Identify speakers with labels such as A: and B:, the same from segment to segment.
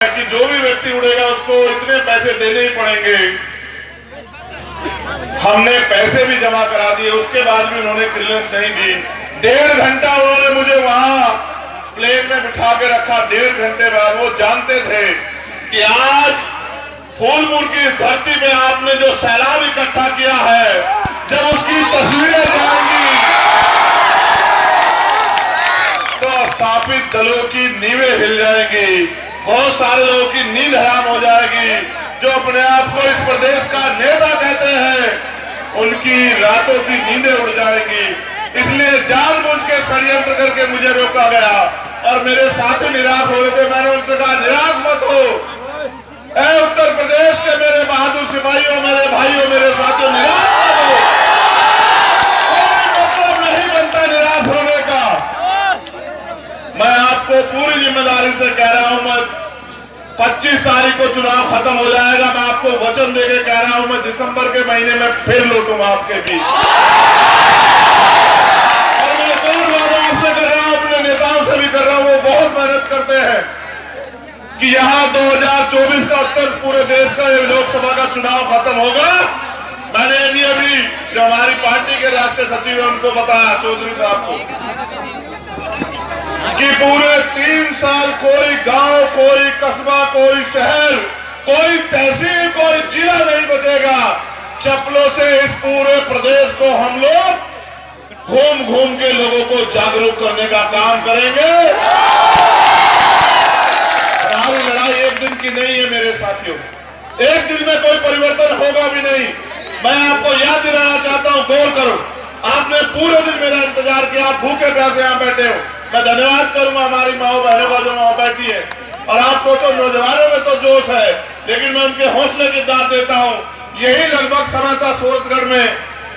A: कि जो भी व्यक्ति उड़ेगा उसको इतने पैसे देने ही पड़ेंगे। हमने पैसे भी जमा करा दिए, उसके बाद भी उन्होंने क्लियरेंस नहीं दी। 1.5 घंटा उन्होंने मुझे वहां प्लेन में बिठा के रखा। 1.5 घंटे बाद वो जानते थे कि आज फूलपुर की धरती में आपने जो सैलाब इकट्ठा किया है, जब उसकी तस्वीरें जाएंगी तो स्थापित दलों की नींवें हिल जाएंगी। बहुत सारे लोगों की नींद हराम हो जाएगी। जो अपने आप को इस प्रदेश का नेता कहते हैं, उनकी रातों की नींदें उड़ जाएंगी। इसलिए जानबूझ के षड्यंत्र करके मुझे रोका गया और मेरे साथी निराश हो रहे थे। मैंने उनसे कहा, निराश मत हो, ऐ उत्तर प्रदेश के मेरे बहादुर सिपाहियों, मेरे भाइयों, मेरे साथियों, निराश मत हो। कोई मतलब नहीं बनता निराश होने का। मैं आपको पूरी जिम्मेदारी से कह रहा हूं, मैं 25 तारीख को चुनाव खत्म हो जाएगा। मैं आपको वचन देके कह रहा हूं, मैं दिसंबर के महीने में फिर लौटूंगा आपके बीच। और मैं एक और वादा आपसे कर रहा हूं, अपने नेताओं से भी कर रहा हूं, वो बहुत मेहनत करते हैं कि यहाँ 2024 का उत्तर पूरे देश का लोकसभा का चुनाव खत्म होगा। मैंने अभी जो हमारी पार्टी के राष्ट्रीय सचिव है उनको बताया, चौधरी साहब को, कि पूरे 3 साल कोई गांव, कोई कस्बा, कोई शहर, कोई तहसील, कोई जिला नहीं बचेगा। चप्पलों से इस पूरे प्रदेश को हम लोग घूम घूम के लोगों को जागरूक करने का काम करेंगे। हमारी लड़ाई एक दिन की नहीं है मेरे साथियों, एक दिन में कोई परिवर्तन होगा भी नहीं। मैं आपको याद दिलाना चाहता हूं, गौर करो, आपने पूरे दिन मेरा इंतजार किया, आप भूखे प्यासे यहां बैठे हो। मैं धन्यवाद करूंगा हमारी माओ बहनों का जो वहां बैठी है। और आप सोचो, नौजवानों में तो जोश है, लेकिन मैं उनके हौसले की दाद देता हूं। यही लगभग समय था सूरतगढ़ में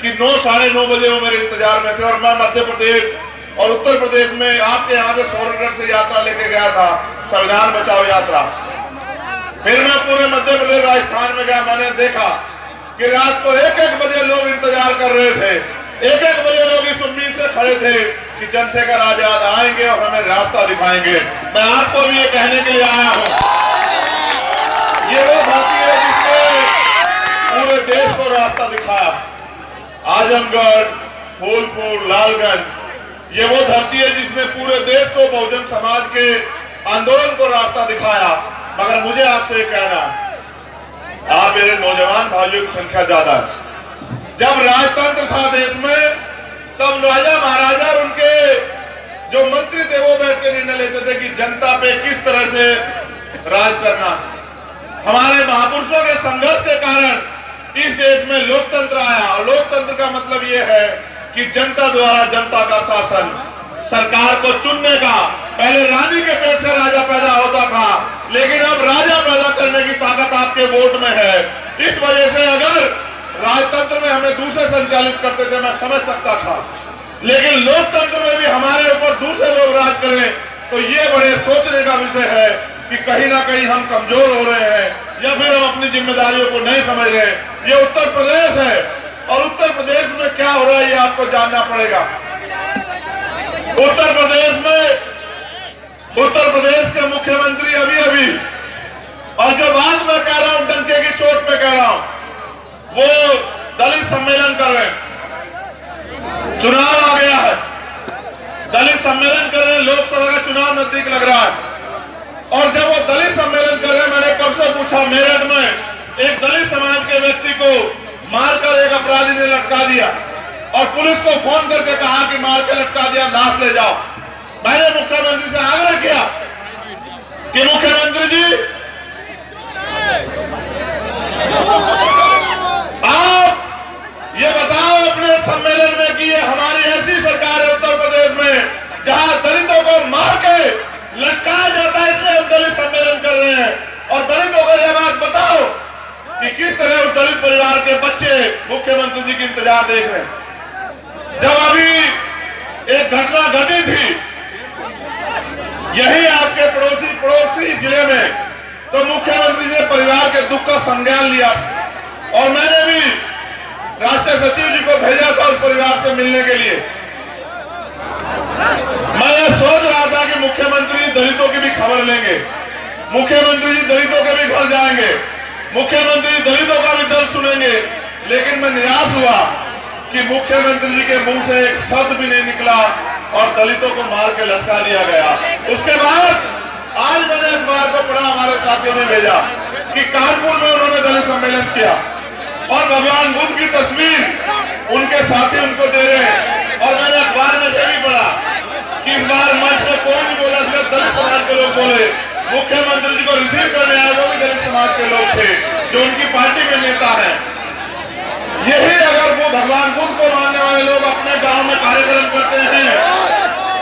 A: कि 9, साढ़े 9 बजे वो मेरे इंतजार में थे। और मैं मध्य प्रदेश और उत्तर प्रदेश में आपके यहाँ से सूरतगढ़ से यात्रा लेके गया था, संविधान बचाओ यात्रा। फिर मैं पूरे मध्य प्रदेश, राजस्थान में गया। मैंने देखा कि रात को 1-1 बजे लोग इंतजार कर रहे थे। 1-1 बजे लोग इस उम्मीद से खड़े थे कि चंद्रशेखर आजाद आएंगे और हमें रास्ता दिखाएंगे। मैं आपको भी ये कहने के लिए आया हूं, ये वो धरती है जिसने पूरे देश को रास्ता दिखाया। आजमगढ़, फूलपुर, लालगंज, ये वो धरती है जिसने पूरे देश को बहुजन समाज के आंदोलन को रास्ता दिखाया। मगर मुझे आपसे ये कहना, आप मेरे नौजवान भाइयों की संख्या ज्यादा है। जब राजतंत्र था देश में, तब राजा महाराजा और उनके जो मंत्री थे वो बैठ के निर्णय लेते थे कि जनता पे किस तरह से राज करना। हमारे महापुरुषों के संघर्ष के कारण इस देश में लोकतंत्र आया। और लोकतंत्र का मतलब ये है कि जनता द्वारा जनता का शासन, सरकार को चुनने का। पहले रानी के पेट से राजा पैदा होता था, लेकिन अब राजा पैदा करने की ताकत आपके वोट में है। इस वजह से अगर राजतंत्र में हमें दूसरे संचालित करते थे, मैं समझ सकता था, लेकिन लोकतंत्र में भी हमारे ऊपर दूसरे लोग राज करें तो ये बड़े सोचने का विषय है कि कहीं ना कहीं हम कमजोर हो रहे हैं या फिर हम अपनी जिम्मेदारियों को नहीं समझ रहे। ये उत्तर प्रदेश है और उत्तर प्रदेश में क्या हो रहा है ये आपको जानना पड़ेगा। उत्तर प्रदेश के मुख्यमंत्री अभी और जो बात मैं कह रहा हूं डंके की चोट पे कह रहा हूं, वो दलित सम्मेलन कर रहे हैं। चुनाव आ गया है, दलित सम्मेलन कर रहे हैं, लोकसभा का चुनाव नजदीक लग रहा है। और जब वो दलित सम्मेलन कर रहे हैं, मैंने परसों पूछा, मेरठ में एक दलित समाज के व्यक्ति को मारकर एक अपराधी ने लटका दिया और पुलिस को फोन करके कहा कि मार के लटका दिया, लाश ले जाओ। मैंने मुख्यमंत्री से आग्रह किया कि मुख्यमंत्री जी, आप ये बताओ अपने सम्मेलन में कि ये हमारी ऐसी सरकार है उत्तर प्रदेश में जहां दलितों को मार के लटकाया जाता है, इसलिए हम दलित सम्मेलन कर रहे हैं। और दलितों को यह बात बताओ कि किस तरह उस दलित परिवार के बच्चे मुख्यमंत्री जी की इंतजार देख रहे हैं। जब अभी एक घटना घटी थी यही आपके पड़ोसी जिले में, तो मुख्यमंत्री जी ने परिवार के दुख का संज्ञान लिया और मैंने भी राष्ट्रीय सचिव जी को भेजा था उस परिवार से मिलने के लिए। मैं ये सोच रहा था कि मुख्यमंत्री दलितों की भी खबर लेंगे, मुख्यमंत्री जी दलितों के भी घर जाएंगे, मुख्यमंत्री दलितों का भी दर्द सुनेंगे, लेकिन मैं निराश हुआ कि मुख्यमंत्री जी के मुंह से एक शब्द भी नहीं निकला और दलितों को मार के लटका दिया गया। उसके बाद आज मैंने अखबार को पढ़ा, हमारे साथियों ने भेजा कि कानपुर में उन्होंने दलित सम्मेलन किया और भगवान बुद्ध की तस्वीर उनके साथी उनको दे रहे हैं। और मैंने अखबार में ये भी पढ़ा कि इस बार मंच में कोई नहीं बोला, सिर्फ दलित समाज के लोग बोले। मुख्यमंत्री जी को रिसीव करने आए वो भी दलित समाज के लोग थे जो उनकी पार्टी में नेता है। यही अगर वो भगवान बुद्ध को मानने वाले लोग अपने गांव में कार्यक्रम करते हैं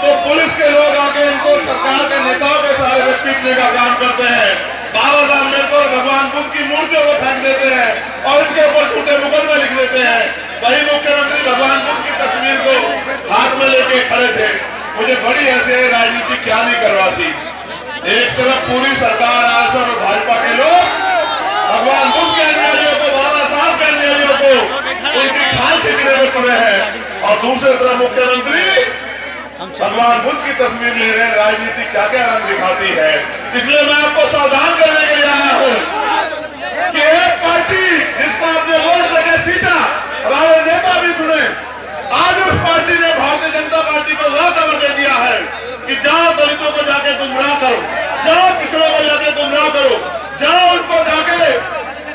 A: तो पुलिस के लोग आके इनको सरकार के नेताओं के सहारे पे पीटने का काम करते हैं। बाबा साहब अम्बेडकर भगवान बुद्ध की मूर्तियों को फेंक देते हैं और इनके ऊपर झूठे मुकदमे लिख देते हैं। वही मुख्यमंत्री भगवान बुद्ध की तस्वीर को हाथ में लेके खड़े थे। मुझे बड़ी ऐसे राजनीति क्या नहीं करवाती। एक तरफ पूरी सरकार आरएसएस और भाजपा के लोग भगवान बुद्ध के अनुयायियों को, बाबा साहब के अनुयायियों को उनकी खाल खींचने में तुले हैं और दूसरी तरफ मुख्यमंत्री भगवान बुद्ध की तस्वीर ले रहे हैं। राजनीति क्या क्या रंग दिखाती है। इसलिए मैं आपको सावधान करने के लिए आया हूं कि एक पार्टी जिसको आपने वोट देकर सींचा, हमारे नेता भी सुने, आज उस पार्टी ने भारतीय जनता पार्टी को वह खबर दे दिया है कि जाओ दलितों को जाके गुमराह करो, जाओ पिछड़ों को जाके गुमराह करो, जाओ उनको जाके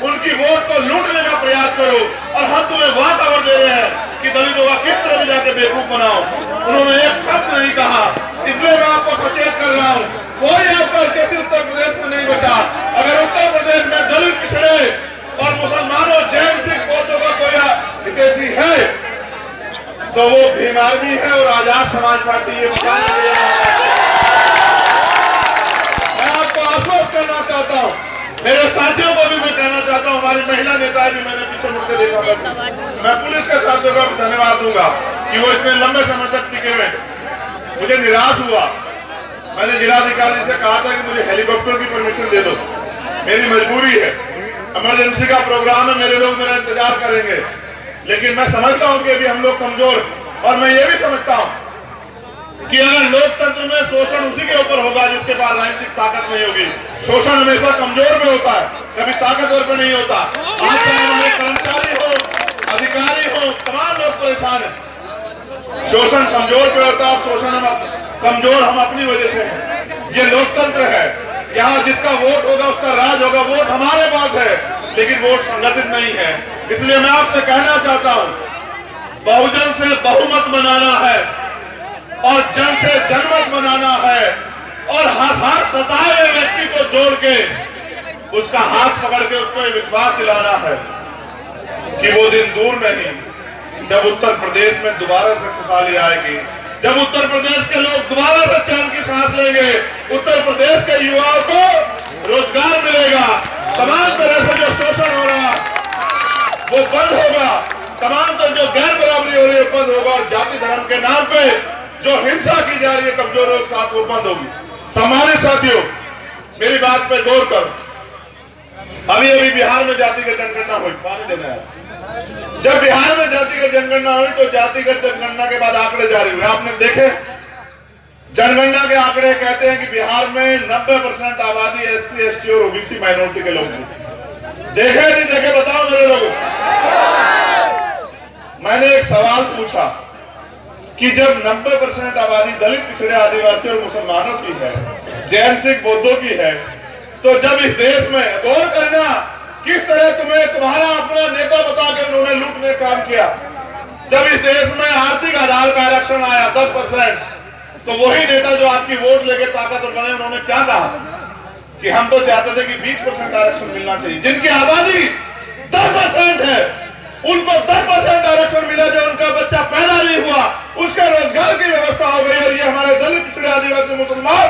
A: उनकी वोट को लूटने का प्रयास करो। और हम तुम्हें वह खबर दे रहे हैं कि दलितों का किस तरह भी जाके बेवकूफ बनाओ। उन्होंने एक शब्द नहीं कहा। इसलिए मैं आपको सचेत कर रहा हूँ, कोई आपका स्थिति उत्तर प्रदेश में नहीं बचा। अगर उत्तर प्रदेश में दलित, पिछड़े और मुसलमानों, जैन, सिख, बौद्धों का कोई हितैषी है तो वो भीम आर्मी है और आजाद समाज पार्टी ये बताने गया है। मैं आपको आश्वस्त करना चाहता हूँ, मेरे साथियों को भी मैं कहना चाहता हूँ, हमारी महिला नेता भी मैंने पीछे मुड़ के देखा, मैं पुलिस के साथियों का भी धन्यवाद दूंगा कि वो इतने लंबे समय तक टिके हुए। मुझे निराश हुआ, मैंने जिलाधिकारी से कहा था कि मुझे हेलीकॉप्टर की परमिशन दे दो, मेरी मजबूरी है, इमरजेंसी का प्रोग्राम है, मेरे लोग मेरा इंतजार करेंगे। लेकिन मैं समझता हूं कि अभी हम लोग कमजोर, और मैं ये भी समझता हूं कि अगर लोकतंत्र में शोषण उसी के ऊपर होगा जिसके पास राजनीतिक ताकत नहीं होगी। शोषण हमेशा कमजोर में होता है, कभी ताकतवर पे नहीं होता। आज तक हमारे कर्मचारी हो, अधिकारी हो, तमाम लोग परेशान है। शोषण कमजोर पे होता है, शोषण कमजोर हम अपनी वजह से हैं। ये लोकतंत्र है, यहाँ जिसका वोट होगा उसका राज होगा। वोट हमारे पास है लेकिन वोट संगठित नहीं है। इसलिए मैं आपसे कहना चाहता हूं, बहुजन से बहुमत बनाना है और जन से जनमत बनाना है और हर सताए हुए व्यक्ति को जोड़ के उसका हाथ पकड़ के उसको विश्वास दिलाना है कि वो दिन दूर नहीं जब उत्तर प्रदेश में दोबारा से खुशहाली आएगी, जब उत्तर प्रदेश के लोग दोबारा से चैन की सांस लेंगे, उत्तर प्रदेश के युवाओं को रोजगार मिलेगा, तमाम तरह से जो शोषण हो रहा वो बंद होगा, तमाम तरह जो गैर बराबरी हो रही है बंद होगा और जाति धर्म के नाम पे जो हिंसा की जा रही है कमजोरों के साथ वो बंद होगी। सम्मानित साथियों, मेरी बात पे गौर करो। अभी अभी बिहार में जातिगत जनगणना हुई, पानी देना है। जब बिहार में जातिगत जनगणना हुई तो जातिगत जनगणना के बाद आंकड़े जारी हुए। आपने देखे जनगणना के आंकड़े कहते हैं कि बिहार में 90% आबादी SC, ST और OBC माइनॉरिटी के लोग हैं। देखे नहीं देखे बताओ मेरे लोगों। मैंने एक सवाल पूछा कि जब 90% आबादी दलित, पिछड़े, आदिवासी और मुसलमानों की है, जैन, सिख, बौद्धों की है, तो जब इस देश में गौर करना किस तरह तुम्हें तुम्हारा अपना नेता बता के उन्होंने लूटने का काम किया। जब इस देश में आर्थिक आधार पर आरक्षण आया 10%, तो वही नेता जो आपकी वोट लेके ताकतवर बने उन्होंने क्या कहा कि हम तो चाहते थे कि 20% आरक्षण मिलना चाहिए। जिनकी आबादी 10% है उनको 10% आरक्षण मिला, जो उनका बच्चा पैदा नहीं हुआ उसके रोजगार की व्यवस्था हो गई। और ये हमारे दलित, पिछड़े, आदिवासी, मुसलमान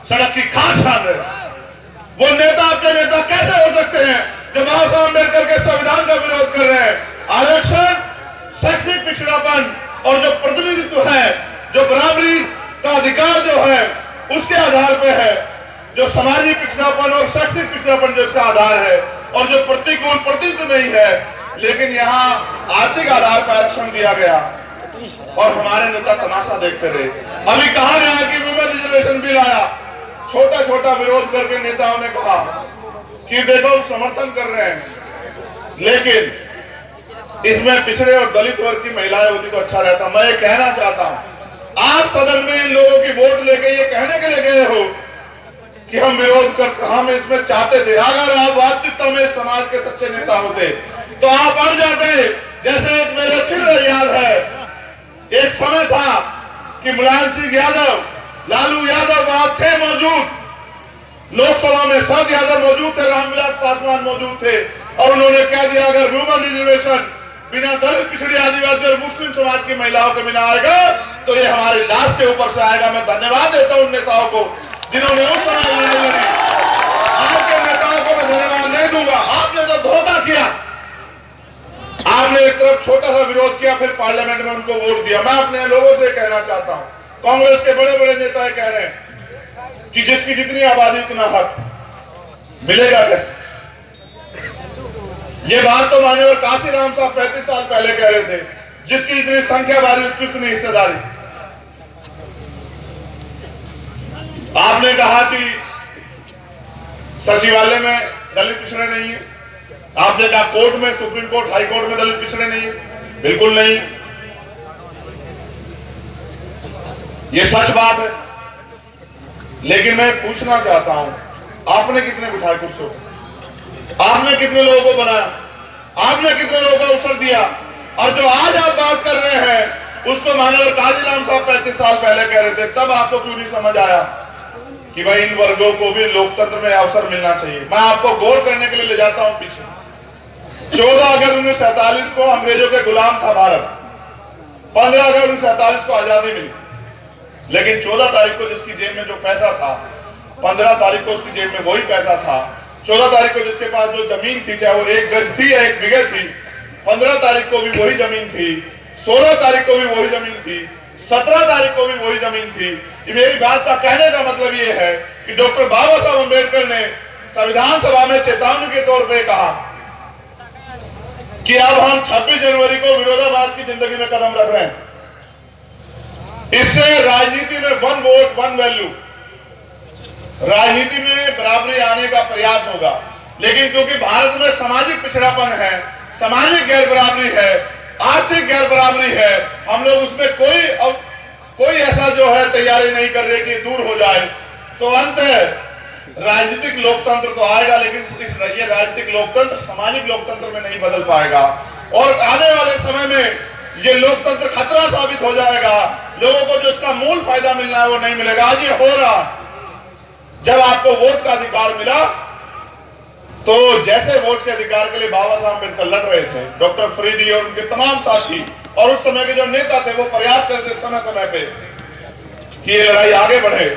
A: सड़क की खान छान रहे। वो नेता अपने नेता कैसे हो सकते हैं जब बाबा साहब अम्बेडकर के संविधान का विरोध कर रहे हैं। आरक्षण, शैक्षिक पिछड़ापन और जो प्रतिनिधित्व है, जो बराबरी का अधिकार जो है उसके आधार पे है, जो सामाजिक पिछड़ापन और शैक्षिक पिछड़ापन जो इसका आधार है, और जो प्रतिकूल प्रतिनिधित्व नहीं है। लेकिन यहाँ आर्थिक आधार पर आरक्षण दिया गया और हमारे नेता तमाशा देखते रहे। अभी कहा गया कि वुमेन रिजर्वेशन बिल आया, छोटा छोटा विरोध करके नेताओं ने कहा कि देखो हम समर्थन कर रहे हैं, लेकिन इसमें पिछड़े और दलित वर्ग की महिलाएं होती तो अच्छा रहता। मैं ये कहना चाहता हूं, आप सदन में इन लोगों की वोट लेके ये कहने के लिए गए हो कि हम विरोध करते, हम इसमें चाहते थे। अगर आप वास्तविकता में समाज के सच्चे नेता होते तो आप अड़ जाते। जैसे एक मेरे चित्र याद है, एक समय था कि मुलायम सिंह यादव, लालू यादव वहां थे मौजूद, लोकसभा में शरद यादव मौजूद थे, रामविलास पासवान मौजूद थे, और उन्होंने कह दिया अगर ह्यूमन रिजर्वेशन बिना दलित, पिछड़ी, आदिवासी और मुस्लिम समाज की महिलाओं के बिना आएगा तो ये हमारी लाश के ऊपर से आएगा। मैं धन्यवाद देता हूं उन नेताओं को जिन्होंने उस समय लड़ाई लड़ी। आपके नेताओं को मैं धन्यवाद नहीं दूंगा। आपने तो धोखा किया, आपने एक तरफ छोटा सा विरोध किया, फिर पार्लियामेंट में उनको वोट दिया। मैं अपने लोगों से कहना चाहता हूं, कांग्रेस के बड़े बड़े नेता कह रहे हैं कि जिसकी जितनी आबादी उतना हक मिलेगा कैसे। ये बात तो माननीय काशीराम साहब 35 साल पहले कह रहे थे, जिसकी जितनी संख्या बारी उसकी उतनी हिस्सेदारी। आपने कहा कि सचिवालय में दलित पिछड़े नहीं है, आपने कहा कोर्ट में, सुप्रीम कोर्ट, हाई कोर्ट में दलित पिछड़े नहीं है। बिल्कुल नहीं, ये सच बात है। लेकिन मैं पूछना चाहता हूं, आपने कितने बिठाए कुर्सियों, आपने कितने लोगों को बनाया, आपने कितने लोगों को अवसर दिया, और जो आज आप बात कर रहे हैं उसको माननीय काशीराम साहब 35 साल पहले कह रहे थे। तब आपको क्यों नहीं समझ आया कि भाई इन वर्गों को भी लोकतंत्र में अवसर मिलना चाहिए। मैं आपको गौर करने के लिए ले जाता हूं पीछे। 14 अगस्त 1947 को अंग्रेजों के गुलाम था भारत, 15 अगस्त 1947 को आजादी मिली, लेकिन 14 तारीख को जिसकी जेब में जो पैसा था, 15 तारीख को उसकी जेब में वही पैसा था। 14 तारीख को जिसके पास जो जमीन थी, चाहे वो 1 गज थी या 1 बीघे थी, 15 तारीख को भी वही जमीन थी, 16 तारीख को भी वही जमीन थी, 17 तारीख को भी वही जमीन थी। मेरी बात का कहने का मतलब ये है कि डॉक्टर बाबा साहब अम्बेडकर ने संविधान सभा में चेतावनी के तौर पर कहा कि अब हम 26 जनवरी को विरोधाभास की जिंदगी में कदम रख रहे हैं। इससे राजनीति में 1 वोट 1 वैल्यू, राजनीति में बराबरी आने का प्रयास होगा। लेकिन क्योंकि भारत में सामाजिक पिछड़ापन है, सामाजिक गैर बराबरी है, आर्थिक गैर बराबरी है, हम लोग उसमें कोई ऐसा जो है तैयारी नहीं कर रहे कि दूर हो जाए, तो अंत राजनीतिक लोकतंत्र तो आएगा, लेकिन ये राजनीतिक लोकतंत्र सामाजिक लोकतंत्र में नहीं बदल पाएगा, और आने वाले समय में ये लोकतंत्र खतरा साबित हो जाएगा। लोगों को जो इसका मूल फायदा मिलना है वो नहीं मिलेगा। आज ये हो रहा, जब आपको वोट का अधिकार मिला तो जैसे वोट के अधिकार के लिए बाबा साहब अम्बेडकर लड़ रहे थे, डॉक्टर फरीदी और उनके तमाम साथी और उस समय के जो नेता थे वो प्रयास करते समय समय पे कि ये लड़ाई आगे बढ़े,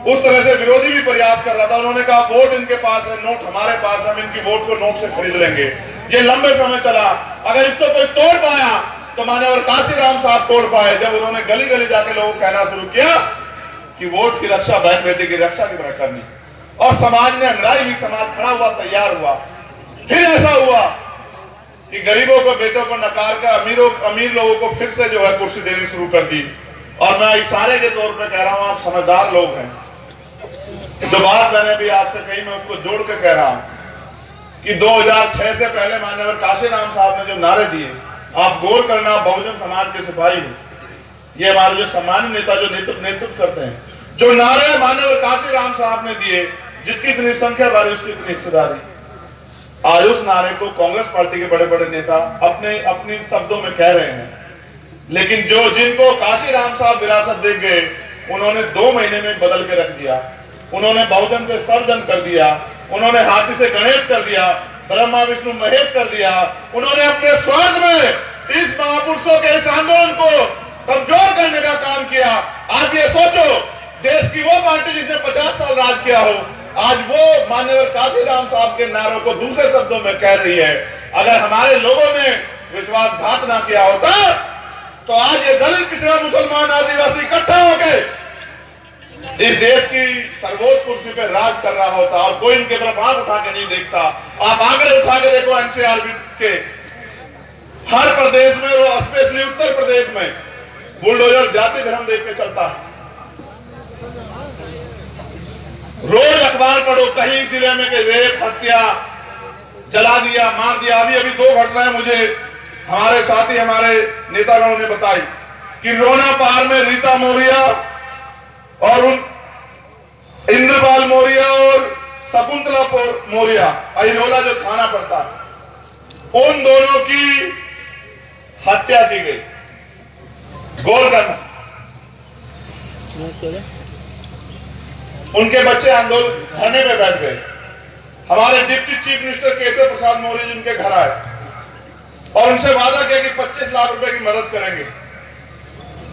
A: उस तरह से विरोधी भी प्रयास कर रहा था। उन्होंने कहा वोट इनके पास है, नोट हमारे पास है, हम इनकी वोट को नोट से खरीद लेंगे। ये लंबे समय चला, अगर इसको कोई तोड़ पाया तो माननीय काशीराम साहब तोड़ पाए, जब उन्होंने गली गली जाके लोगों को कहना शुरू किया कि वोट की रक्षा बहन बेटी की रक्षा की तरह करनी, और समाज ने अंगड़ाई ली, समाज खड़ा हुआ, तैयार हुआ। फिर ऐसा हुआ कि गरीबों को, बेटों को नकार कर अमीर लोगों को फिर से जो है कुर्सी देनी शुरू कर दी। और मैं इशारे के तौर पे कह रहा हूं, आप समझदार लोग हैं, जो बात मैंने भी आपसे कही मैं उसको जोड़ के कह रहा हूं कि 2006 से पहले माननीय काशीराम साहब ने जो नारे दिए, आप गौर करना, बहुजन समाज के सिपाही हो, ये हमारे जो सम्मानित नेता जो नेतृत्व करते हैं, जो नारे माननीय काशीराम साहब ने दिए, जिसकी इतनी संख्या बारी उसकी इतनी हिस्सेदारी, आज उस नारे को कांग्रेस पार्टी के बड़े बड़े नेता अपने शब्दों में कह रहे हैं। लेकिन जिनको काशीराम साहब विरासत दे गए, उन्होंने 2 महीने में बदल के रख दिया। उन्होंने बहुजन से सर्वजन कर दिया, उन्होंने हाथी से गणेश कर दिया, ब्रह्मा विष्णु महेश कर दिया। उन्होंने अपने स्वार्थ में इस महापुरुषों के इस आंदोलन को कमजोर करने का काम किया। आज ये सोचो, देश की वो पार्टी जिसने 50 साल राज किया हो, आज वो माननीय काशीराम साहब के नारों को दूसरे शब्दों में कह रही है। अगर हमारे लोगों ने विश्वासघात ना किया होता तो आज ये दलित, पिछड़ा, मुसलमान, आदिवासी इकट्ठा होकर इस देश की सर्वोच्च कुर्सी पे राज कर रहा होता, और कोई इनकी तरफ आंख उठा के नहीं देखता। आप आंकड़े उठा के देखो, एनसीआर के हर प्रदेश में, वो स्पेशली उत्तर प्रदेश में बुलडोजर जाति धर्म देख के चलता है। रोज अखबार पढ़ो, कहीं जिले में कि रेप, हत्या, जला दिया, मार दिया। अभी अभी 2 घटनाएं मुझे हमारे साथी, हमारे नेतागणों ने बताई कि रोना पार में रीता मौर्य और उन इंद्रपाल मौर्य और शकुंतला मौर्य, अहिरोला जो थाना पड़ता है, उन दोनों की हत्या की गई। गौर करना, उनके बच्चे आंदोलन धरने में बैठ गए। हमारे deputy chief minister Keshav Prasad Maurya ji उनके घर आए और उनसे वादा किया कि 25 लाख रुपए की मदद करेंगे,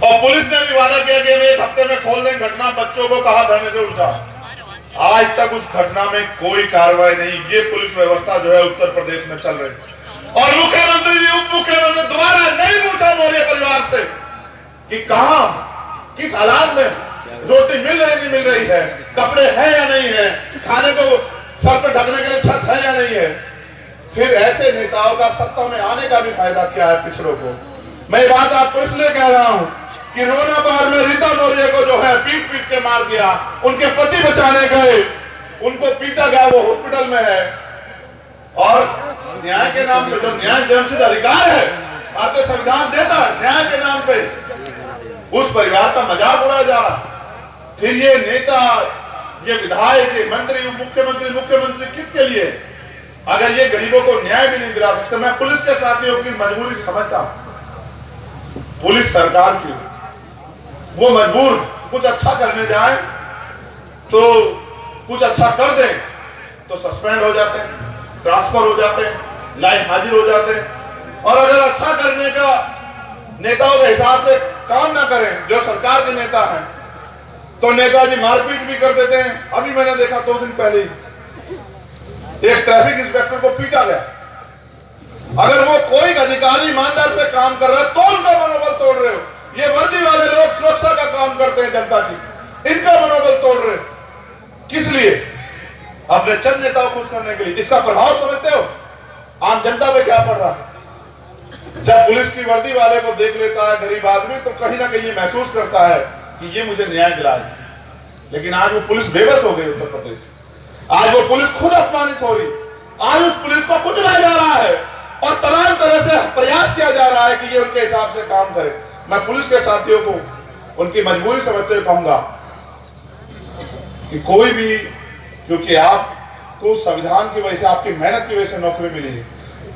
A: और पुलिस ने भी वादा किया कि हम 1 हफ्ते में खोल देंगे घटना। बच्चों को कहा धरने से उठा। आज तक उस घटना में कोई कार्रवाई नहीं। ये पुलिस व्यवस्था जो है उत्तर प्रदेश में चल रही। और मुख्यमंत्री जी, उप मुख्यमंत्री दोबारा नहीं पूछा मौर्य परिवार से कि कहां, किस हालात में रोटी मिल रही नहीं मिल रही है, कपड़े हैं या नहीं है, खाने को सर पर ढकने के लिए छत है या नहीं है। फिर ऐसे नेताओं का सत्ता में आने का भी फायदा क्या है पिछड़ों को। मैं बात आपको इसलिए कह रहा हूं कि रोना पार में रीता मौर्य को जो है पीट पीट के मार दिया, उनके पति बचाने गए, उनको पीटा गया, वो हॉस्पिटल में है। और न्याय के नाम पे, जो न्याय जन्मसिद्ध अधिकार है, भारतीय संविधान देता है, न्याय के नाम पे उस परिवार का मजाक उड़ाया जा रहा है। फिर ये नेता, ये विधायक, ये मंत्री, मुख्यमंत्री, मुख्यमंत्री किसके लिए? अगर ये गरीबों को न्याय भी नहीं दिला सकते। मैं पुलिस के साथियों की मजबूरी समझता हूं। पुलिस सरकार की वो मजबूर, कुछ अच्छा करने जाए तो कुछ अच्छा कर दें तो सस्पेंड हो जाते हैं, ट्रांसफर हो जाते हैं, लाइन हाजिर हो जाते हैं। और अगर अच्छा करने का नेताओं के हिसाब से काम ना करें, जो सरकार के नेता हैं, तो नेताजी मारपीट भी कर देते हैं। अभी मैंने देखा 2 दिन पहले एक ट्रैफिक इंस्पेक्टर को पीटा गया। अगर वो कोई अधिकारी ईमानदार से काम कर रहा है तो उनका मनोबल तोड़ रहे हो। ये वर्दी वाले लोग सुरक्षा का काम करते हैं जनता की, इनका मनोबल तोड़ रहे हो। किस लिए? अपने चंद नेताओं को खुश करने के लिए। इसका प्रभाव समझते हो आम जनता पे क्या पड़ रहा है? जब पुलिस की वर्दी वाले को देख लेता है गरीब आदमी, तो कहीं ना कहीं महसूस करता है कि ये मुझे न्याय दिलाए। लेकिन आज वो पुलिस बेबस हो गई उत्तर प्रदेश। आज वो पुलिस खुद अपमानित हो रही। आज उस पुलिस को कुचला जा रहा है और तमाम तरह से प्रयास किया जा रहा है कि ये उनके हिसाब से काम करे। मैं पुलिस के साथियों को उनकी मजबूरी समझते हुए कहूंगा कि कोई भी, क्योंकि आपको संविधान की वजह से, आपकी मेहनत की वजह से नौकरी मिली है,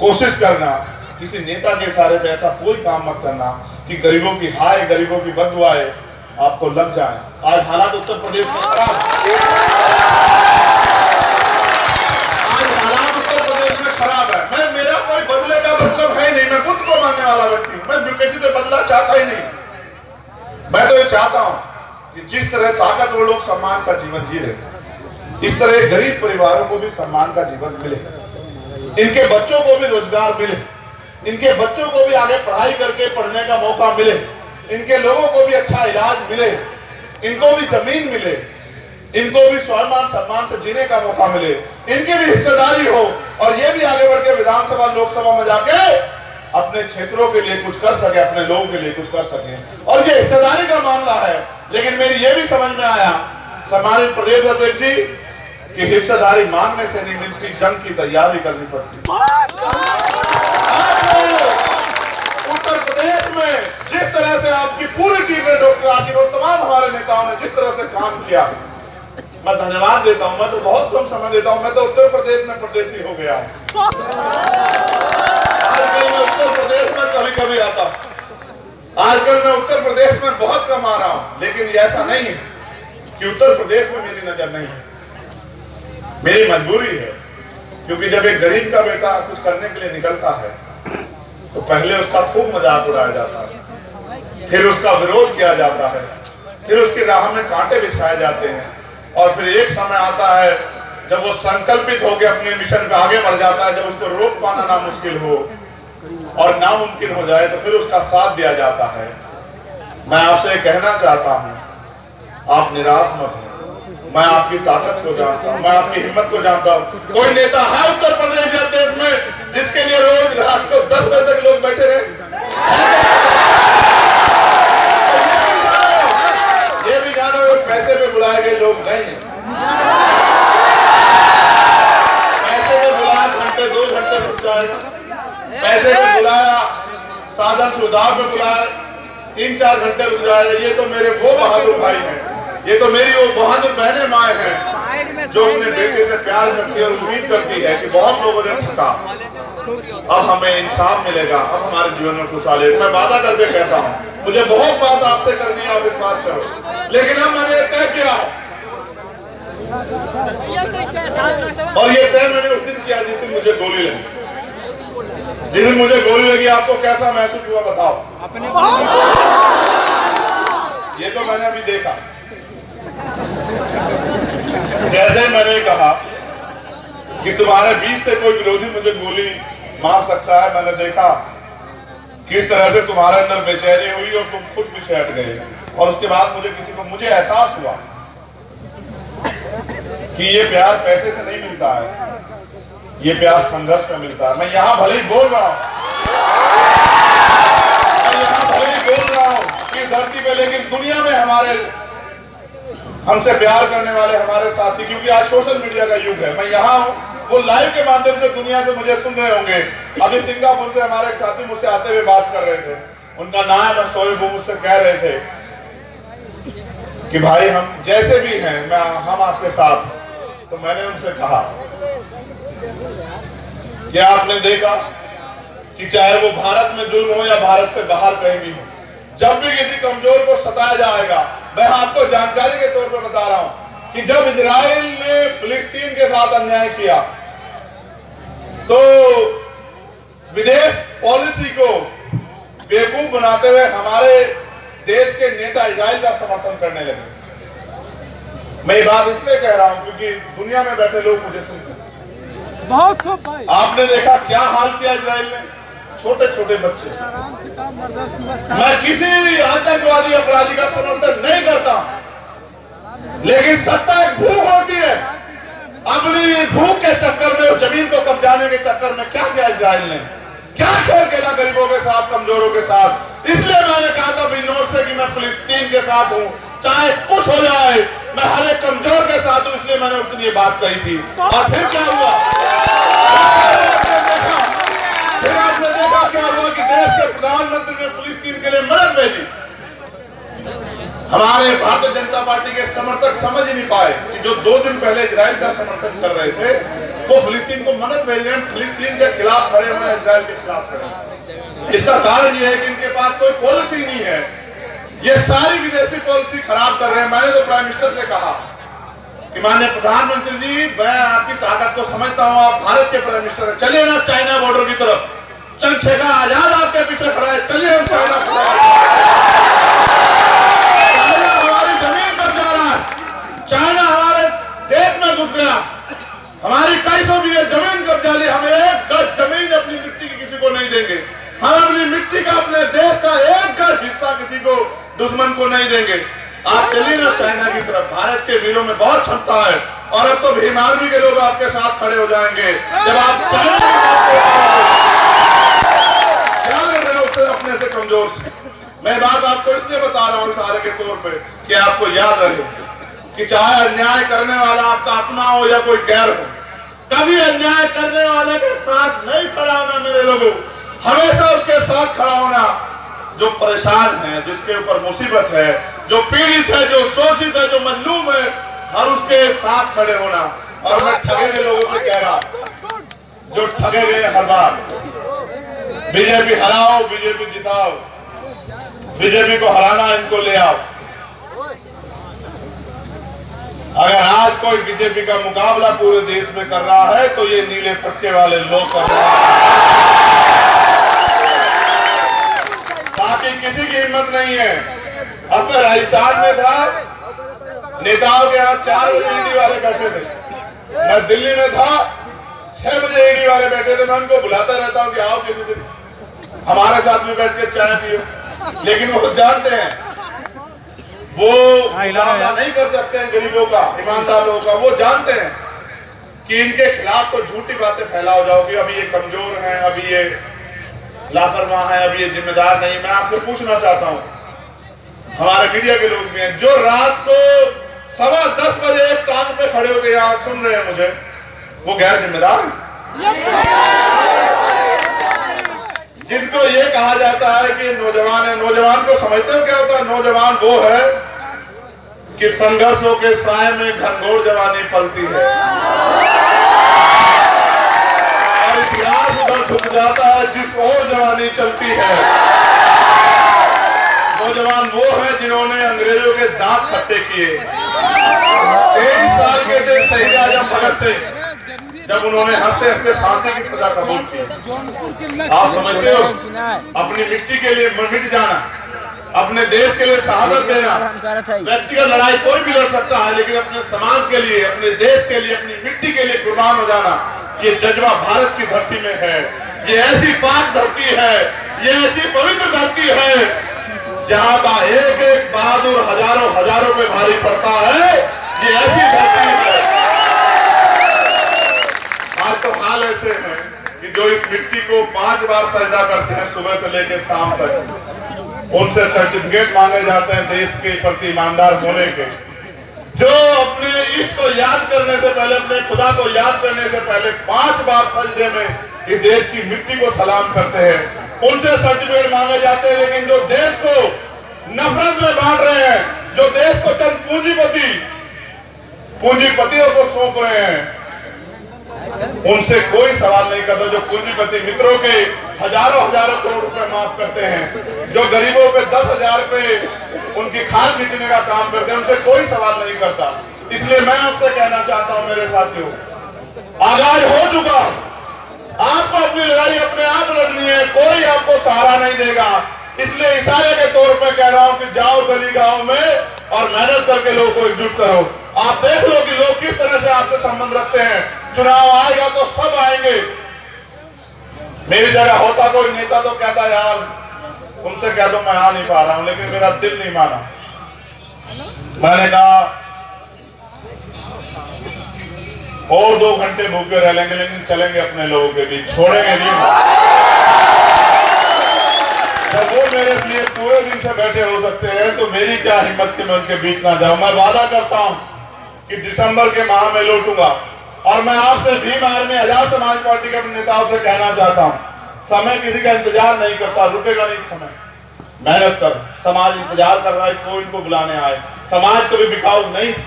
A: कोशिश करना किसी नेता के इशारे पे ऐसा कोई काम मत करना कि गरीबों की हाय, गरीबों की बददुआएं आपको लग जाए। आज हालात उत्तर प्रदेश में खराब, आज हालात उत्तर प्रदेश में खराब है। मैं, मेरा कोई बदले का मतलब है नहीं, मैं खुद को मानने वाला व्यक्ति हूं। मैं किसी से बदला चाहता ही नहीं। मैं तो ये चाहता हूं कि जिस तरह ताकतवर लोग सम्मान का जीवन जी रहे, इस तरह गरीब परिवारों को भी सम्मान का जीवन मिले, इनके बच्चों को भी रोजगार मिले, इनके बच्चों को भी आगे पढ़ाई करके पढ़ने का मौका मिले, इनके लोगों को भी अच्छा इलाज मिले, इनको भी जमीन मिले, इनको भी स्वाभिमान सम्मान से जीने का मौका मिले, इनकी भी हिस्सेदारी हो और ये भी आगे बढ़ के विधानसभा, लोकसभा में जाके अपने क्षेत्रों के लिए कुछ कर सके, अपने लोगों के लिए कुछ कर सके। और ये हिस्सेदारी का मामला है। लेकिन मेरी ये भी समझ में आया सम्मानित प्रदेश अध्यक्ष जी कि हिस्सेदारी मांगने से नहीं मिलती, जंग की तैयारी करनी पड़ती। उत्तर प्रदेश में जिस तरह से आपकी पूरी टीम ने, डॉक्टर आकिब और तमाम हमारे नेताओं ने जिस तरह से काम किया, मैं धन्यवाद देता हूं। मैं तो बहुत कम समय देता हूं। मैं तो उत्तर प्रदेश में परदेसी हो गया हूं। आजकल मैं उत्तर प्रदेश में कभी कभी आता हूं। आजकल मैं उत्तर प्रदेश में बहुत कम आ रहा हूं। लेकिन ये ऐसा नहीं है कि उत्तर प्रदेश में मेरी नजर नहीं है, मेरी मजबूरी है। क्योंकि जब एक गरीब का बेटा कुछ करने के लिए निकलता है तो पहले उसका खूब मजाक उड़ाया जाता है, फिर उसका विरोध किया जाता है, फिर उसकी राह में कांटे बिछाए जाते हैं, और फिर एक समय आता है जब वो संकल्पित होकर अपने मिशन पे आगे बढ़ जाता है, जब उसको रोक पाना नामुश्किल हो और नामुमकिन हो जाए तो फिर उसका साथ दिया जाता है। मैं आपसे कहना चाहता हूं, आप निराश मत हो। मैं आपकी ताकत को जानता हूं, मैं आपकी हिम्मत को जानता हूं। कोई नेता है उत्तर प्रदेश या देश में जिसके लिए रोज रात को 10 बजे तक लोग बैठे रहे? ये भी जानो पैसे पे बुलाए गए लोग नहीं। साधन सुविधाओं पे बुलाया, 3-4 घंटे रुक जाएगा। ये तो मेरे वो बहादुर भाई हैं, ये तो मेरी वो बहादुर बहनें माए हैं जो अपने बेटे से प्यार करती है और उम्मीद करती है कि बहुत लोगों ने ठगा, अब हमें इंसाफ मिलेगा, अब हमारे जीवन में खुशहाली। मैं वादा करके कहता हूँ, मुझे बहुत बात आपसे करनी है, आप विश्वास करो, लेकिन अब मैंने तय किया है, और ये तय मैंने उस दिन किया जिस दिन मुझे गोली लगी। जिस दिन मुझे गोली लगी आपको कैसा महसूस हुआ बताओ? ये तो मैंने अभी देखा। जैसे मैंने कहा कि तुम्हारे बीच से कोई विरोधी मुझे गोली मार सकता है, मैंने देखा किस तरह से तुम्हारे अंदर बेचैनी हुई और तुम खुद भी सैट गए। और उसके बाद मुझे एहसास हुआ कि ये प्यार पैसे से नहीं मिलता है, ये प्यार संघर्ष में मिलता है। मैं यहाँ भले ही बोल रहा हूँ, कि धरती पे, लेकिन दुनिया में हमसे प्यार करने वाले हमारे साथी, क्योंकि आज सोशल मीडिया का युग है। मैं यहाँ हूँ, वो लाइव के माध्यम से दुनिया से मुझे सुन रहे होंगे। अभी सिंगापुर पे हमारे एक साथी मुझसे आते हुए बात कर रहे थे, उनका नाम है शोएब, वो मुझसे कह रहे थे कि भाई हम जैसे भी हैं हम आपके साथ। तो मैंने उनसे कहा कि आपने देखा कि चाहे वो भारत में जुल्म हो या भारत से बाहर कहीं भी हो, जब भी किसी कमजोर को सताया जाएगा, मैं आपको जानकारी के तौर पर बता रहा हूं कि जब इजराइल ने फिलिस्तीन के साथ अन्याय किया तो विदेश पॉलिसी को बेवकूफ बनाते हुए हमारे देश के नेता इजराइल का समर्थन करने लगे। मैं ये बात इसलिए कह रहा हूं क्योंकि दुनिया में बैठे लोग मुझे सुनते हैं। बहुत खूब भाई, आपने देखा क्या हाल किया इजराइल ने, छोटे छोटे बच्चे। मैं किसी आतंकवादी अपराधी का समर्थन नहीं करता, लेकिन सत्ता एक भूख होती है। अपनी भूख के चक्कर में, जमीन को कब्जाने के चक्कर में क्या किया इजराइल ने, क्या खेल खेला गरीबों के साथ, कमजोरों के साथ। इसलिए मैंने कहा था बिनोर से कि मैं फिलिस्तीन के साथ हूं, चाहे कुछ हो जाए, मैं हर एक कमजोर के साथ हूं। इसलिए मैंने उस दिन ये बात कही थी। और फिर क्या हुआ, फिर आपने देखा क्या हुआ कि देश के प्रधानमंत्री ने फिलिस्तीन के लिए मदद भेजी। हमारे भारतीय जनता पार्टी के समर्थक समझ ही नहीं पाए कि जो 2 दिन पहले इजराइल का समर्थन कर रहे थे, वो फिलिस्तीन को मदद भेज रहे हैं, फिलिस्तीन के खिलाफ खड़े हुए, इजराइल के खिलाफ खड़े। इसका कारण यह है कि इनके पास कोई पॉलिसी नहीं है, ये सारी विदेशी पॉलिसी खराब कर रहे हैं। मैंने तो प्राइम मिनिस्टर से कहा कि माननीय प्रधानमंत्री जी, मैं आपकी ताकत को समझता हूं, आप भारत के प्राइम मिनिस्टर हैं, चलिए ना चाइना बॉर्डर की तरफ। चंद्रशेखर आजाद आपके पीछे खड़ा है, चलिए हम चाइना हमारी जमीन पर जा रहा है, चाइना हमारे देश में घुस गया, हमारी कई सौ बीघे जमीन कब्जा ली, हमें 1 गज जमीन अपनी मिट्टी की किसी को नहीं देंगे, हम अपनी मिट्टी का, अपने देश का 1 गज हिस्सा किसी को, दुश्मन को नहीं देंगे। आप चलिए ना चाइना की तरफ, भारत के वीरों में बहुत क्षमता है, और अब तो भीम आर्मी के लोग आपके साथ खड़े हो जाएंगे। जब आप चाइना की क्या लड़ रहे हो उससे, अपने से कमजोर से। मैं बात आपको इसलिए बता रहा हूँ इशारे के तौर पे कि आपको याद रहे कि चाहे अन्याय करने वाला आपका अपना हो या कोई गैर हो, कभी अन्याय करने वाले के साथ नहीं खड़ा होना मेरे लोगों, हमेशा उसके साथ खड़ा होना जो परेशान है, जिसके ऊपर मुसीबत है, जो पीड़ित है, जो शोषित है, जो मजलूम है, हर उसके साथ खड़े होना। और मैं ठगे गए लोगों से कह रहा, जो ठगे गए हर बार, बीजेपी हराओ, बीजेपी जिताओ, बीजेपी को हराना, इनको ले आओ। अगर आज कोई बीजेपी का मुकाबला पूरे देश में कर रहा है तो ये नीले पट्टे वाले लोग कर रहे हैं, बाकी किसी की हिम्मत नहीं है। अब मैं राजस्थान में था, नेताओं के यहाँ 4 बजे ईडी वाले बैठे थे, मैं दिल्ली में था, 6 बजे ईडी वाले बैठे थे। मैं उनको बुलाता रहता हूँ कि आओ किसी दिन हमारे साथ में बैठ के चाय पियो, लेकिन वो जानते हैं वो मुकाबला नहीं कर सकते हैं गरीबों का, ईमानदार लोगों का। वो जानते हैं कि इनके खिलाफ तो झूठी बातें फैलाओ जाओगी, अभी ये कमजोर हैं, अभी ये लापरवाह है, अभी ये जिम्मेदार नहीं। मैं आपसे पूछना चाहता हूँ, हमारे मीडिया के लोग भी हैं जो रात को 10:15 बजे एक टांग पे खड़े होकर यहाँ सुन रहे हैं मुझे, वो गैर जिम्मेदार है? जिनको ये कहा जाता है कि नौजवान है, नौजवान को समझते हो क्या होता है? नौजवान वो है कि संघर्षों के साए में घनघोर जवानी पलती है और इतिहास उधर झुक जाता है जिस ओर जवानी चलती है। नौजवान वो है जिन्होंने अंग्रेजों के दांत खट्टे किए। 23 साल के थे शहीद आजम भगत सिंह, जब उन्होंने हंसते हंसते फांसी की सजा कबूल की। आप समझते हो, अपनी मिट्टी के लिए मिट जाना, अपने देश के लिए शहादत देना। व्यक्तिगत लड़ाई कोई भी लड़ सकता है, लेकिन अपने समाज के लिए, अपने देश के लिए, अपनी मिट्टी के लिए कुर्बान हो जाना, ये जज्बा भारत की धरती में है। ये ऐसी पाक धरती है, ये ऐसी पवित्र धरती है जहां का एक एक बहादुर हजारों हजारों पे भारी पड़ता है। ये ऐसी धरती है। आज तो हाल ऐसे हैं कि जो इस मिट्टी को 5 बार सजदा करते हैं सुबह से लेकर शाम तक, उनसे सर्टिफिकेट मांगे जाते हैं देश के प्रति ईमानदार होने के। जो अपने इष्ट को याद करने से पहले, अपने खुदा को याद करने से पहले 5 बार सजदे में इस देश की मिट्टी को सलाम करते हैं, उनसे सर्टिफिकेट मांगे जाते हैं। लेकिन जो देश को नफरत में बांट रहे हैं, जो देश को चंद पूंजीपतियों को सौंप रहे हैं, उनसे कोई सवाल नहीं करता। जो पूंजीपति मित्रों के हजारों हजारों करोड़ रुपए माफ करते हैं, जो गरीबों पे 10,000 रुपए उनकी खाल खींचने का काम करते हैं, उनसे कोई सवाल नहीं करता। इसलिए मैं आपसे कहना चाहता हूं मेरे साथियों, आगाज हो चुका। आपको अपनी लड़ाई अपने आप लड़नी है, कोई आपको सहारा नहीं देगा। इसलिए इशारे के तौर पे कह रहा हूं कि जाओ गली गांव में और मेहनत करके लोगों को एकजुट करो। आप देख लो कि लोग किस तरह से आपसे संबंध रखते हैं। चुनाव आएगा तो सब आएंगे। मेरी जगह होता कोई नेता तो कहता यार उनसे कह दो मैं आ नहीं पा रहा हूं, लेकिन मेरा दिल नहीं माना। मैंने कहा और 2 घंटे भूखे रह लेंगे, लेकिन चलेंगे अपने लोगों के बीच, छोड़ेंगे नहीं। जब वो मेरे लिए पूरे दिन से बैठे हो सकते हैं तो मेरी क्या हिम्मत कि मैं उनके बीच ना जाऊं। मैं वादा करता हूं कि दिसंबर के माह में लौटूंगा। और मैं आपसे भीम आर्मी आजाद समाज पार्टी के नेताओं से कहना चाहता हूं, समय किसी का इंतजार नहीं करता, रुकेगा नहीं समय। मेहनत कर, समाज इंतजार कर रहा है कोई इनको बुलाने आए। समाज कभी बिकाऊ नहीं था,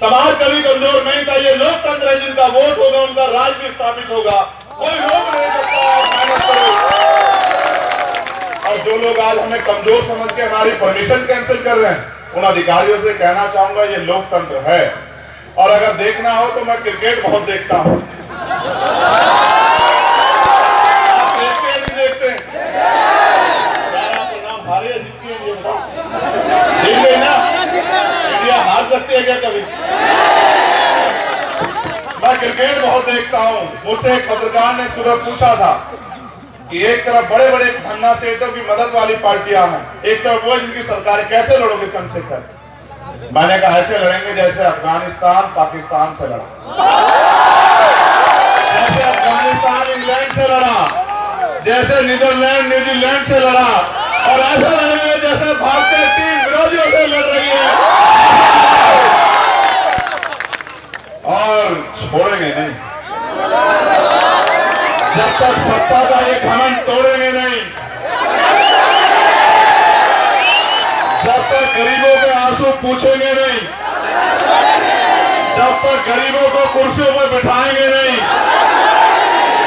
A: समाज कभी कमजोर नहीं था। ये लोकतंत्र है, जिनका वोट होगा उनका राज भी स्थापित होगा, कोई रोक नहीं सकता। मेहनत करो। और जो लोग आज हमें कमजोर समझ के हमारी परमिशन कैंसिल कर रहे हैं, उन अधिकारियों से कहना चाहूंगा ये लोकतंत्र है। और अगर देखना हो तो मैं क्रिकेट बहुत देखता हूं। आप देखते हैं नहीं देखते? हारे जीतती है ये बताओ, देख गई ना? इंडिया हार सकती है क्या कभी? मैं क्रिकेट बहुत देखता हूं। मुझसे एक पत्रकार ने सुबह पूछा था कि एक तरफ बड़े बड़े धन्ना सेठों की मदद वाली पार्टियां हैं, एक तरफ वो जिनकी सरकार, कैसे लड़ोगे चंद्रशेखर? मैंने कहा ऐसे लड़ेंगे जैसे अफगानिस्तान पाकिस्तान से लड़ा, जैसे अफगानिस्तान इंग्लैंड से लड़ा, जैसे नीदरलैंड न्यूजीलैंड से लड़ा, और ऐसे लड़ेंगे जैसे भारतीय टीम विरोधियों से लड़ रही है। और छोड़ेंगे नहीं जब तक सत्ता का ये घमंड तोड़ेंगे नहीं, जब तक गरीबों के आंसू पूछेंगे नहीं, जब तक गरीबों को कुर्सियों पर बिठाएंगे नहीं,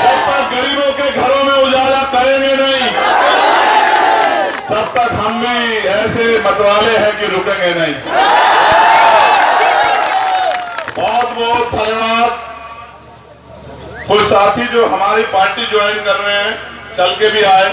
A: जब तक गरीबों के घरों में उजाला करेंगे नहीं, तब तक हम भी ऐसे मतवाले हैं कि रुकेंगे नहीं। बहुत बहुत धन्यवाद। कुछ साथी जो हमारी पार्टी ज्वाइन कर रहे हैं, चल के भी आए।